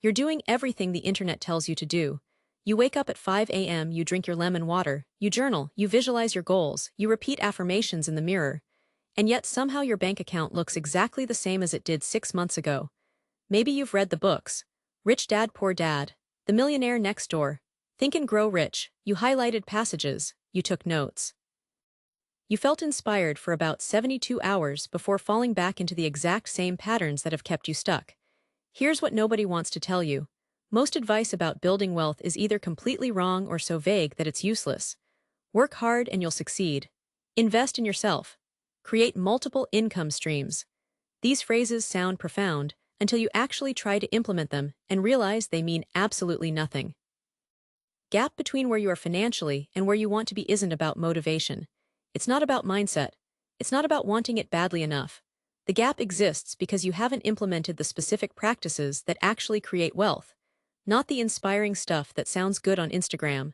You're doing everything the internet tells you to do. You wake up at 5 a.m., you drink your lemon water, you journal, you visualize your goals, you repeat affirmations in the mirror. And yet somehow your bank account looks exactly the same as it did 6 months ago. Maybe you've read the books. Rich Dad, Poor Dad, The Millionaire Next Door, Think and Grow Rich. You highlighted passages, you took notes. You felt inspired for about 72 hours before falling back into the exact same patterns that have kept you stuck. Here's what nobody wants to tell you. Most advice about building wealth is either completely wrong or so vague that it's useless. Work hard and you'll succeed. Invest in yourself. Create multiple income streams. These phrases sound profound until you actually try to implement them and realize they mean absolutely nothing. Gap between where you are financially and where you want to be isn't about motivation. It's not about mindset. It's not about wanting it badly enough. The gap exists because you haven't implemented the specific practices that actually create wealth, not the inspiring stuff that sounds good on Instagram.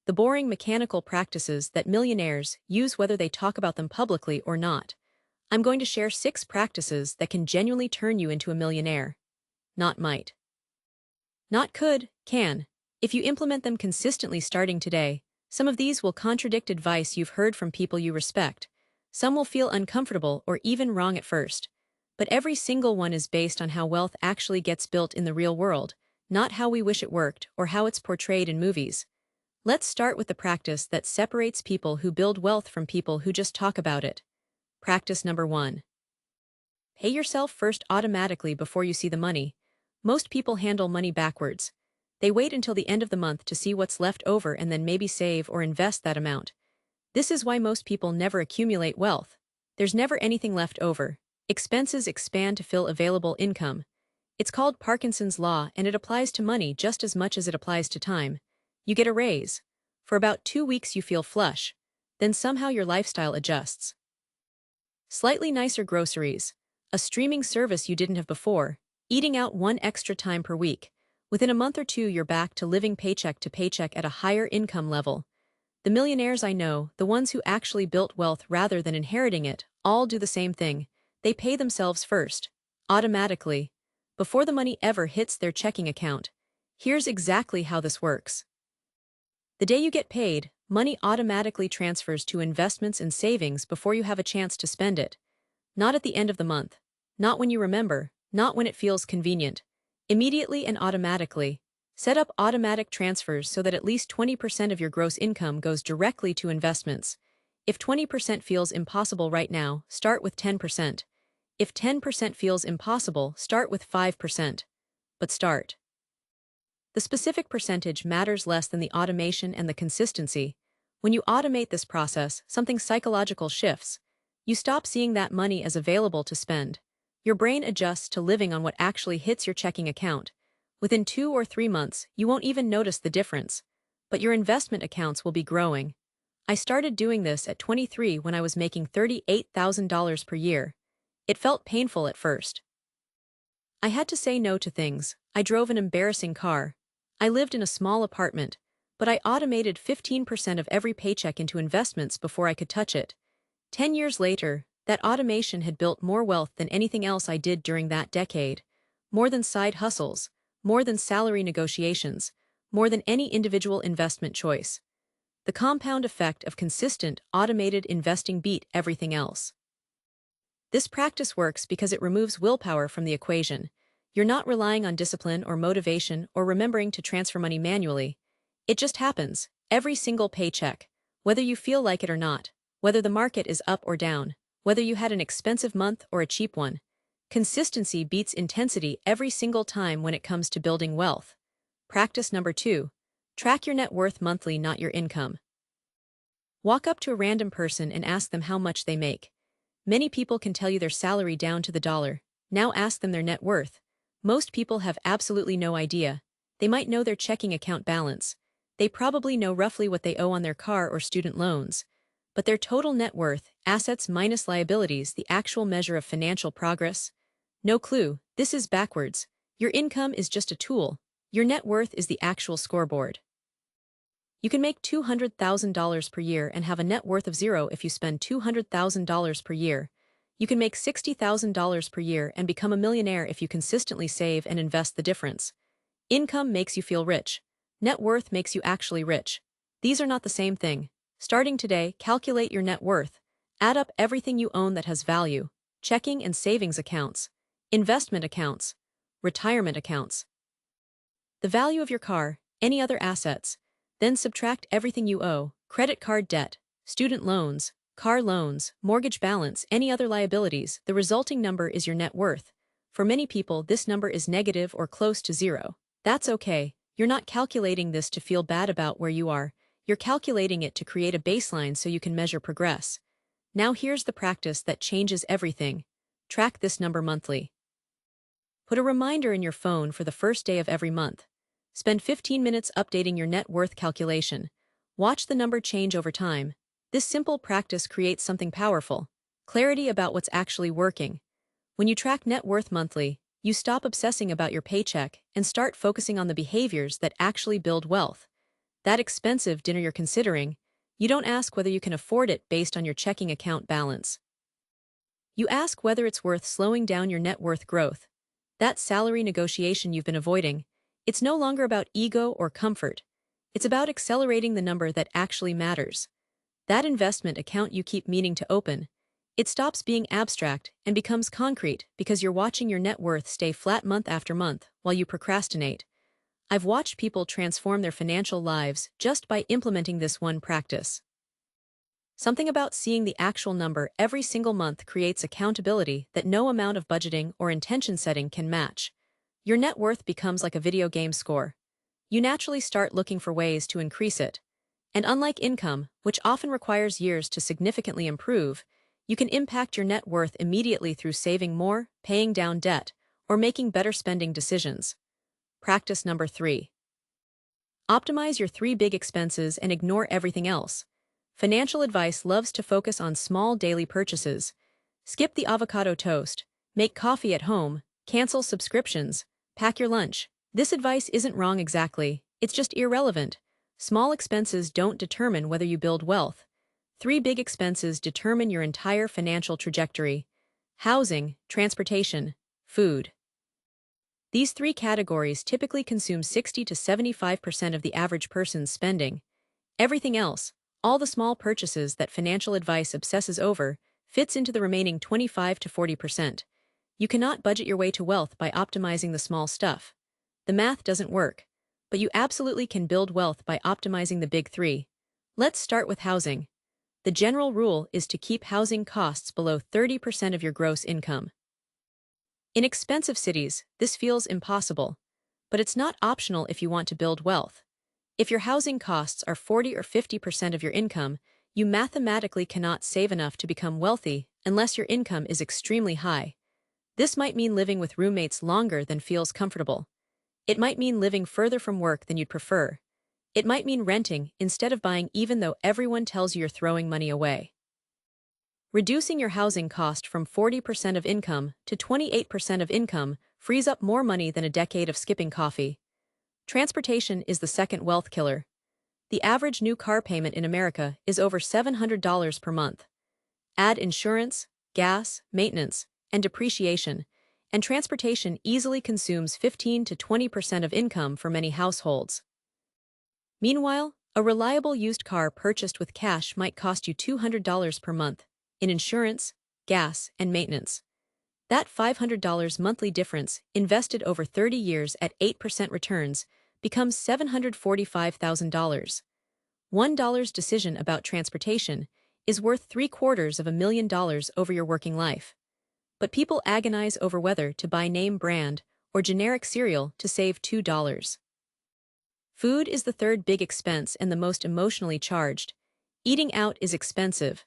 The boring mechanical practices that millionaires use whether they talk about them publicly or not. I'm going to share 6 practices that can genuinely turn you into a millionaire. Not might. Not could, can. If you implement them consistently starting today, some of these will contradict advice you've heard from people you respect. Some will feel uncomfortable or even wrong at first. But every single one is based on how wealth actually gets built in the real world, not how we wish it worked or how it's portrayed in movies. Let's start with the practice that separates people who build wealth from people who just talk about it. Practice number 1. Pay yourself first automatically before you see the money. Most people handle money backwards. They wait until the end of the month to see what's left over and then maybe save or invest that amount. This is why most people never accumulate wealth. There's never anything left over. Expenses expand to fill available income. It's called Parkinson's Law, and it applies to money just as much as it applies to time. You get a raise. For about 2 weeks you feel flush. Then somehow your lifestyle adjusts. Slightly nicer groceries. A streaming service you didn't have before. Eating out one extra time per week. Within a month or two you're back to living paycheck to paycheck at a higher income level. The millionaires I know, the ones who actually built wealth rather than inheriting it, all do the same thing. They pay themselves first. Automatically. Before the money ever hits their checking account. Here's exactly how this works. The day you get paid, money automatically transfers to investments and savings before you have a chance to spend it. Not at the end of the month. Not when you remember. Not when it feels convenient. Immediately and automatically. Set up automatic transfers so that at least 20% of your gross income goes directly to investments. If 20% feels impossible right now, start with 10%. If 10% feels impossible, start with 5%. But start. The specific percentage matters less than the automation and the consistency. When you automate this process, something psychological shifts. You stop seeing that money as available to spend. Your brain adjusts to living on what actually hits your checking account. Within 2 or 3 months, you won't even notice the difference. But your investment accounts will be growing. I started doing this at 23 when I was making $38,000 per year. It felt painful at first. I had to say no to things. I drove an embarrassing car. I lived in a small apartment, but I automated 15% of every paycheck into investments before I could touch it. 10 years later, that automation had built more wealth than anything else I did during that decade. More than side hustles, more than salary negotiations, more than any individual investment choice. The compound effect of consistent, automated investing beat everything else. This practice works because it removes willpower from the equation. You're not relying on discipline or motivation or remembering to transfer money manually. It just happens, every single paycheck, whether you feel like it or not, whether the market is up or down, whether you had an expensive month or a cheap one. Consistency beats intensity every single time when it comes to building wealth. Practice number 2. Track your net worth monthly, not your income. Walk up to a random person and ask them how much they make. Many people can tell you their salary down to the dollar. Now ask them their net worth. Most people have absolutely no idea. They might know their checking account balance. They probably know roughly what they owe on their car or student loans. But their total net worth, assets minus liabilities, the actual measure of financial progress? No clue. This is backwards. Your income is just a tool. Your net worth is the actual scoreboard. You can make $200,000 per year and have a net worth of zero if you spend $200,000 per year. You can make $60,000 per year and become a millionaire if you consistently save and invest the difference. Income makes you feel rich. Net worth makes you actually rich. These are not the same thing. Starting today, calculate your net worth. Add up everything you own that has value: checking and savings accounts, investment accounts, retirement accounts, the value of your car, any other assets. Then subtract everything you owe: credit card debt, student loans, car loans, mortgage balance, any other liabilities. The resulting number is your net worth. For many people, this number is negative or close to zero. That's okay. You're not calculating this to feel bad about where you are. You're calculating it to create a baseline so you can measure progress. Now here's the practice that changes everything. Track this number monthly. Put a reminder in your phone for the first day of every month. Spend 15 minutes updating your net worth calculation. Watch the number change over time. This simple practice creates something powerful: clarity about what's actually working. When you track net worth monthly, you stop obsessing about your paycheck and start focusing on the behaviors that actually build wealth. That expensive dinner you're considering, you don't ask whether you can afford it based on your checking account balance. You ask whether it's worth slowing down your net worth growth. That salary negotiation you've been avoiding, it's no longer about ego or comfort. It's about accelerating the number that actually matters. That investment account you keep meaning to open, it stops being abstract and becomes concrete because you're watching your net worth stay flat month after month while you procrastinate. I've watched people transform their financial lives just by implementing this one practice. Something about seeing the actual number every single month creates accountability that no amount of budgeting or intention setting can match. Your net worth becomes like a video game score. You naturally start looking for ways to increase it. And unlike income, which often requires years to significantly improve, you can impact your net worth immediately through saving more, paying down debt, or making better spending decisions. Practice number 3. Optimize your 3 big expenses and ignore everything else. Financial advice loves to focus on small daily purchases. Skip the avocado toast, make coffee at home, cancel subscriptions, pack your lunch. This advice isn't wrong exactly, it's just irrelevant. Small expenses don't determine whether you build wealth. 3 big expenses determine your entire financial trajectory: housing, transportation, food. These 3 categories typically consume 60 to 75% of the average person's spending. Everything else, all the small purchases that financial advice obsesses over, fits into the remaining 25 to 40%. You cannot budget your way to wealth by optimizing the small stuff. The math doesn't work. But you absolutely can build wealth by optimizing the big 3. Let's start with housing. The general rule is to keep housing costs below 30% of your gross income. In expensive cities, this feels impossible. But it's not optional if you want to build wealth. If your housing costs are 40 or 50% of your income, you mathematically cannot save enough to become wealthy unless your income is extremely high. This might mean living with roommates longer than feels comfortable. It might mean living further from work than you'd prefer. It might mean renting instead of buying even though everyone tells you you're throwing money away. Reducing your housing cost from 40% of income to 28% of income frees up more money than a decade of skipping coffee. Transportation is the second wealth killer. The average new car payment in America is over $700 per month. Add insurance, gas, maintenance, and depreciation, and transportation easily consumes 15 to 20% of income for many households. Meanwhile, a reliable used car purchased with cash might cost you $200 per month in insurance, gas, and maintenance. That $500 monthly difference, invested over 30 years at 8% returns, becomes $745,000. $1 decision about transportation is worth $750,000 over your working life. But people agonize over whether to buy name brand or generic cereal to save $2. Food is the third big expense and the most emotionally charged. Eating out is expensive.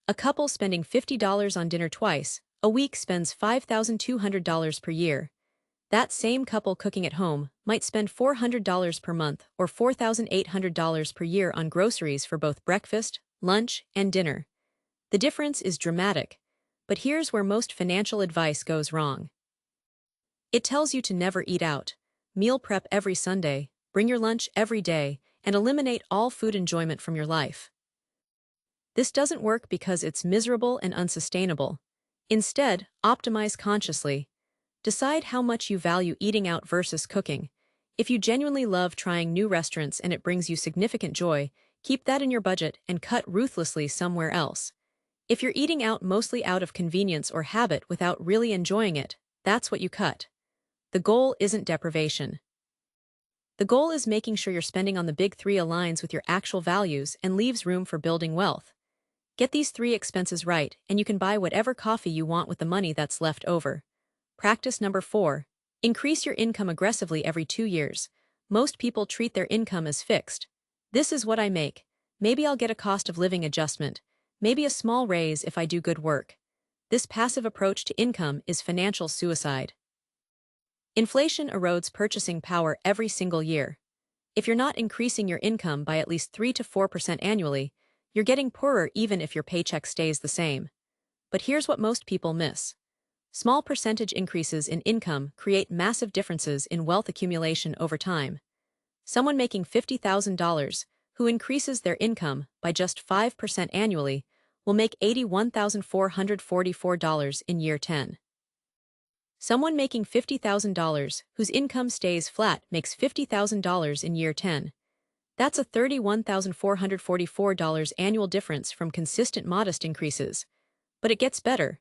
A couple spending $50 on dinner twice a week spends $5,200 per year. That same couple cooking at home might spend $400 per month or $4,800 per year on groceries for both breakfast, lunch, and dinner. The difference is dramatic. But here's where most financial advice goes wrong. It tells you to never eat out, meal prep every Sunday, bring your lunch every day, and eliminate all food enjoyment from your life. This doesn't work because it's miserable and unsustainable. Instead, optimize consciously. Decide how much you value eating out versus cooking. If you genuinely love trying new restaurants and it brings you significant joy, keep that in your budget and cut ruthlessly somewhere else. If you're eating out mostly out of convenience or habit without really enjoying it, that's what you cut. The goal isn't deprivation. The goal is making sure your spending on the big three aligns with your actual values and leaves room for building wealth. Get these three expenses right, and you can buy whatever coffee you want with the money that's left over. Practice number 4. Increase your income aggressively every 2 years. Most people treat their income as fixed. This is what I make. Maybe I'll get a cost of living adjustment. Maybe a small raise if I do good work. This passive approach to income is financial suicide. Inflation erodes purchasing power every single year. If you're not increasing your income by at least 3 to 4% annually, you're getting poorer even if your paycheck stays the same. But here's what most people miss. Small percentage increases in income create massive differences in wealth accumulation over time. Someone making $50,000, who increases their income by just 5% annually, will make $81,444 in year 10. Someone making $50,000, whose income stays flat, makes $50,000 in year 10. That's a $31,444 annual difference from consistent modest increases. But it gets better.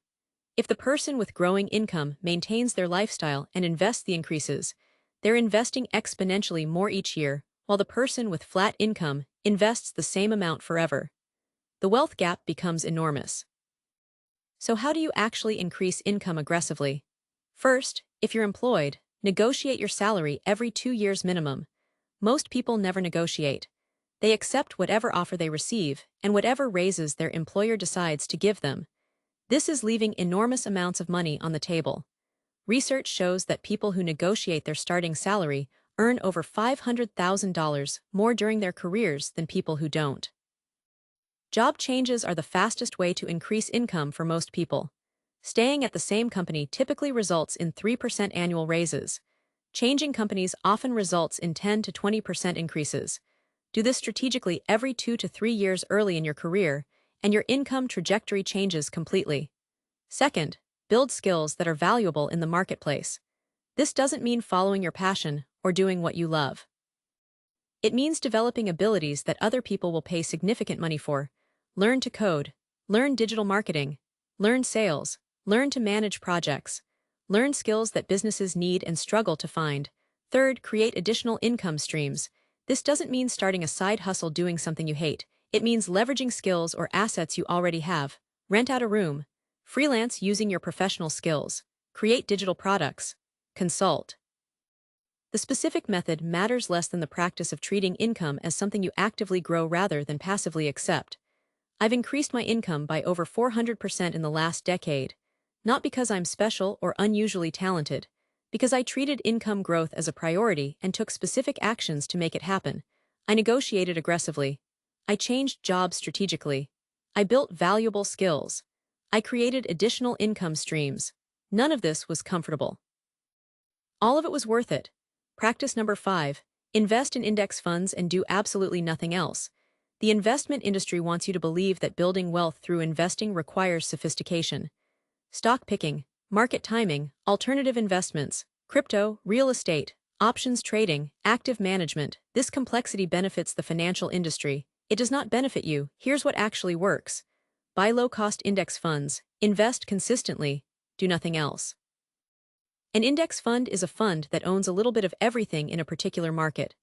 If the person with growing income maintains their lifestyle and invests the increases, they're investing exponentially more each year, while the person with flat income invests the same amount forever. The wealth gap becomes enormous. So how do you actually increase income aggressively? First, if you're employed, negotiate your salary every 2 years minimum. Most people never negotiate. They accept whatever offer they receive and whatever raises their employer decides to give them. This is leaving enormous amounts of money on the table. Research shows that people who negotiate their starting salary earn over $500,000 more during their careers than people who don't. Job changes are the fastest way to increase income for most people. Staying at the same company typically results in 3% annual raises. Changing companies often results in 10 to 20% increases. Do this strategically every 2 to 3 years early in your career, and your income trajectory changes completely. Second, build skills that are valuable in the marketplace. This doesn't mean following your passion or doing what you love. It means developing abilities that other people will pay significant money for. Learn to code, learn digital marketing, learn sales, learn to manage projects, learn skills that businesses need and struggle to find. Third, create additional income streams. This doesn't mean starting a side hustle doing something you hate. It means leveraging skills or assets you already have. Rent out a room, freelance using your professional skills, create digital products, consult. The specific method matters less than the practice of treating income as something you actively grow rather than passively accept. I've increased my income by over 400% in the last decade, not because I'm special or unusually talented, because I treated income growth as a priority and took specific actions to make it happen. I negotiated aggressively. I changed jobs strategically. I built valuable skills. I created additional income streams. None of this was comfortable. All of it was worth it. Practice number 5. Invest in index funds and do absolutely nothing else. The investment industry wants you to believe that building wealth through investing requires sophistication. Stock picking, market timing, alternative investments, crypto, real estate, options trading, active management. This complexity benefits the financial industry. It does not benefit you. Here's what actually works. Buy low-cost index funds, invest consistently, do nothing else. An index fund is a fund that owns a little bit of everything in a particular market.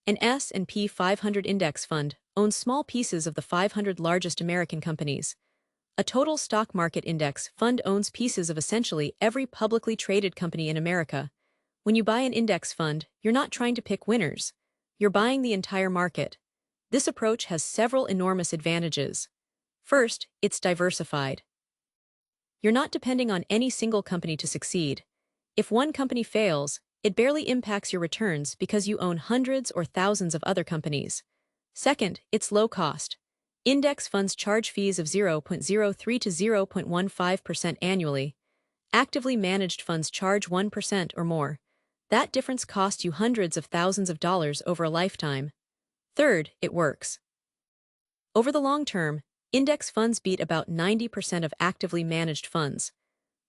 An S&P 500 index fund owns small pieces of the 500 largest American companies. A total stock market index fund owns pieces of essentially every publicly traded company in America. When you buy an index fund, you're not trying to pick winners. You're buying the entire market. This approach has several enormous advantages. First, it's diversified. You're not depending on any single company to succeed. If one company fails, it barely impacts your returns because you own hundreds or thousands of other companies. Second, it's low cost. Index funds charge fees of 0.03 to 0.15% annually. Actively managed funds charge 1% or more. That difference costs you hundreds of thousands of dollars over a lifetime. Third, it works. Over the long term, index funds beat about 90% of actively managed funds.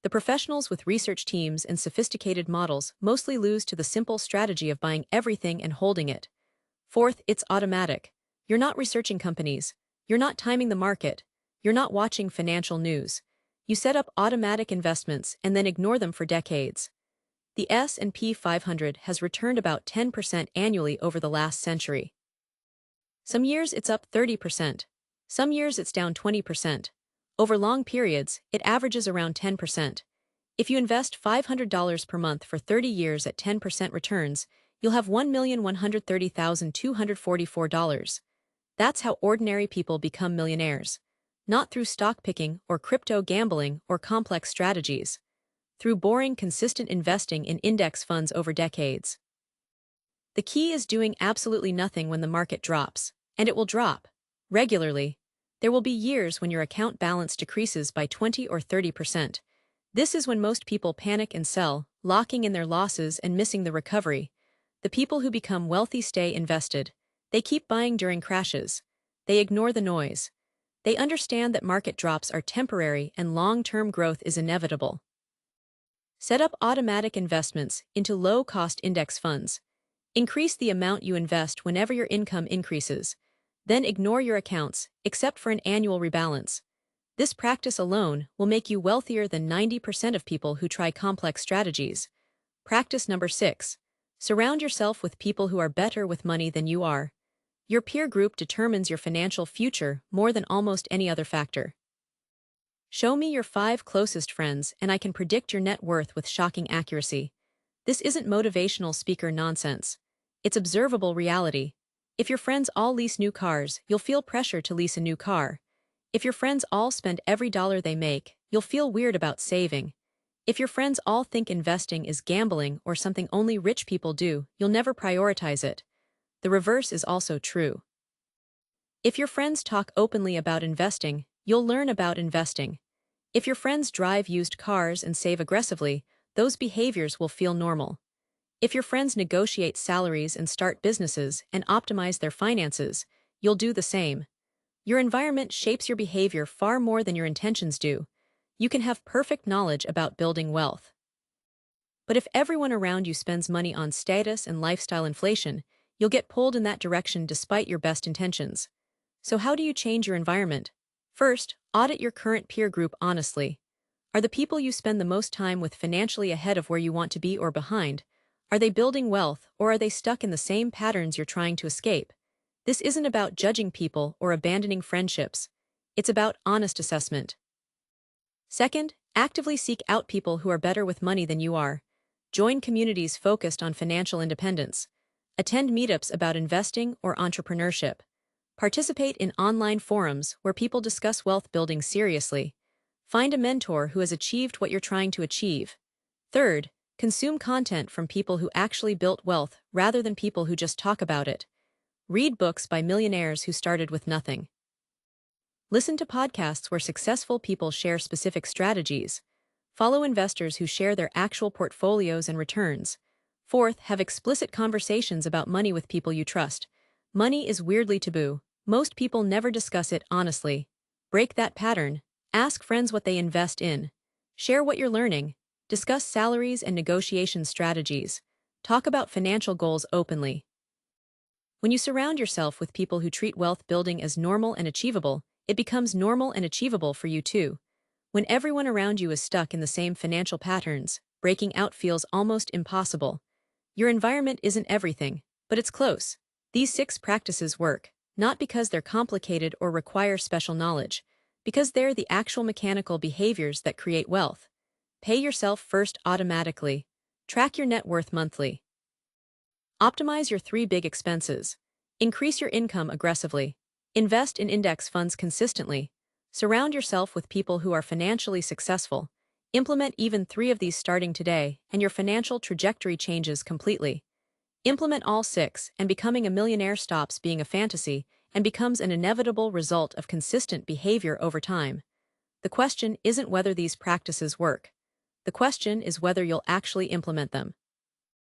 The professionals with research teams and sophisticated models mostly lose to the simple strategy of buying everything and holding it. Fourth, it's automatic. You're not researching companies. You're not timing the market. You're not watching financial news. You set up automatic investments and then ignore them for decades. The S&P 500 has returned about 10% annually over the last century. Some years it's up 30%. Some years it's down 20%. Over long periods, it averages around 10%. If you invest $500 per month for 30 years at 10% returns, you'll have $1,130,244. That's how ordinary people become millionaires. Not through stock picking or crypto gambling or complex strategies. Through boring, consistent investing in index funds over decades. The key is doing absolutely nothing when the market drops, and it will drop regularly. There will be years when your account balance decreases by 20 or 30%. This is when most people panic and sell, locking in their losses and missing the recovery. The people who become wealthy stay invested. They keep buying during crashes. They ignore the noise. They understand that market drops are temporary and long-term growth is inevitable. Set up automatic investments into low-cost index funds. Increase the amount you invest whenever your income increases. Then ignore your accounts, except for an annual rebalance. This practice alone will make you wealthier than 90% of people who try complex strategies. Practice number 6. Surround yourself with people who are better with money than you are. Your peer group determines your financial future more than almost any other factor. Show me your 5 closest friends and I can predict your net worth with shocking accuracy. This isn't motivational speaker nonsense. It's observable reality. If your friends all lease new cars, you'll feel pressure to lease a new car. If your friends all spend every dollar they make, you'll feel weird about saving. If your friends all think investing is gambling or something only rich people do, you'll never prioritize it. The reverse is also true. If your friends talk openly about investing, you'll learn about investing. If your friends drive used cars and save aggressively, those behaviors will feel normal. If your friends negotiate salaries and start businesses and optimize their finances, you'll do the same. Your environment shapes your behavior far more than your intentions do. You can have perfect knowledge about building wealth. But if everyone around you spends money on status and lifestyle inflation, you'll get pulled in that direction despite your best intentions. So how do you change your environment? First, audit your current peer group honestly. Are the people you spend the most time with financially ahead of where you want to be or behind? Are they building wealth, or are they stuck in the same patterns you're trying to escape? This isn't about judging people or abandoning friendships. It's about honest assessment. Second, actively seek out people who are better with money than you are. Join communities focused on financial independence. Attend meetups about investing or entrepreneurship. Participate in online forums where people discuss wealth building seriously. Find a mentor who has achieved what you're trying to achieve. Third, consume content from people who actually built wealth rather than people who just talk about it. Read books by millionaires who started with nothing. Listen to podcasts where successful people share specific strategies. Follow investors who share their actual portfolios and returns. Fourth, have explicit conversations about money with people you trust. Money is weirdly taboo. Most people never discuss it honestly. Break that pattern. Ask friends what they invest in. Share what you're learning. Discuss salaries and negotiation strategies. Talk about financial goals openly. When you surround yourself with people who treat wealth building as normal and achievable, it becomes normal and achievable for you too. When everyone around you is stuck in the same financial patterns, breaking out feels almost impossible. Your environment isn't everything, but it's close. These 6 practices work, not because they're complicated or require special knowledge, because they're the actual mechanical behaviors that create wealth. Pay yourself first automatically. Track your net worth monthly. Optimize your 3 big expenses. Increase your income aggressively. Invest in index funds consistently. Surround yourself with people who are financially successful. Implement even 3 of these starting today, and your financial trajectory changes completely. Implement all 6, and becoming a millionaire stops being a fantasy and becomes an inevitable result of consistent behavior over time. The question isn't whether these practices work. The question is whether you'll actually implement them.